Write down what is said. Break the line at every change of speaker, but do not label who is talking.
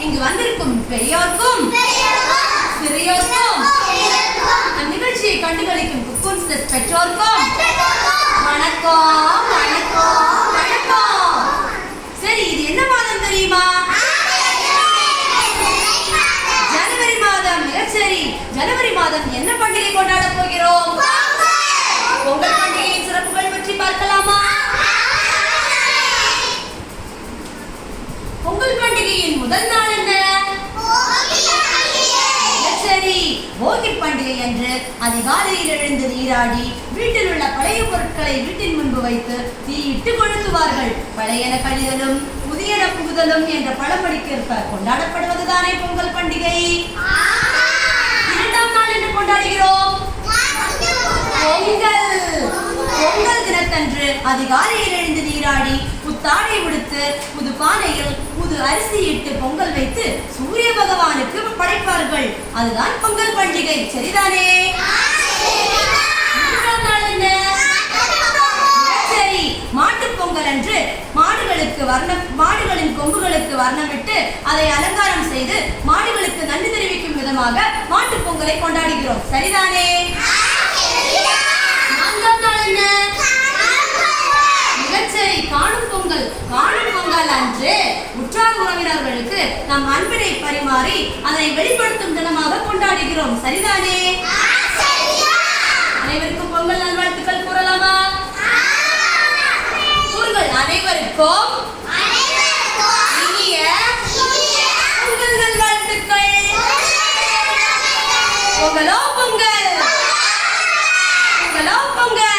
இங்கு வந்திருக்கும் பெரியோர்க்கும் சிறியோர்க்கும் நிகழ்ச்சியை கண்டுகளிக்கும் குக்கூன்ஸ் பெற்றோர்க்கும் வணக்கம் வணக்கம் வணக்கம். சரி, இது என்ன மாதம் தெரியுமா? ஜனவரி மாதம். சரி, ஜனவரி மாதம் என்ன பண்டிகை கொண்டாட போகிறோம்? பொங்கல் பண்டிகையின் சிறப்புகள் பற்றி பார்க்கலாமா? பொங்கல் பண்டிகையின் முதல் நாள் என்ன? சரி, போகி பண்டிகை அன்று அதிகாலையில் எழுந்து நீராடி வீட்டில் உள்ள பழைய பொருட்களை வீட்டின் முன்பு வைத்து தீயிட்டு கொளுத்துவார்கள். பழையன கழிதலும் புதியன புகுதலும் என்ற பழமொழிக்கேற்ப கொண்டாடப்படுவதுதானே பொங்கல் பண்டிகை. இரண்டாம் நாள் என்று கொண்டாடுகிறோம் பொங்கல். பொங்கல் தினத்தன்று அதிகாலையில் எழுந்து நீராடி புத்தாடை உடுத்து புது பானையில் புது அரிசி இட்டு பொங்கல் வைத்து சூரிய பகவானுக்கு படைப்பார்கள். அதுதான் பொங்கல் பண்டிகை. சரிதானே? மூன்றாம் நாள் என்ன? சரி, மாட்டுப் பொங்கல் அன்று மாடுகளின் கொம்புகளுக்கு வர்ணமிட்டு அதை அலங்காரம் செய்து மாடுகளுக்கு நன்றி தெரிவிக்கும் விதமாக மாட்டுப் பொங்கலை கொண்டாடுகிறோம். சரிதானே? நான்காம் நாள் என்ன? மிகச்சரி, காணும் பொங்கல். காணும் பொங்கல் அன்று உற்றார் உறவினர்களுக்கு நம் அன்பினை பரிமாறி அதனை வெளிப்படுத்தும் தினமாக கொண்டாடுகிறோம். சரிதானே? அனைவருக்கும் பொங்கல் நல்வாழ்த்துக்கள் கூறலாமா? கூறுங்கள். அனைவருக்கும் இனிய பொங்கல் நல்வாழ்த்துக்கள். பொங்கலோ பொங்கல், பொங்கலோ பொங்கல்.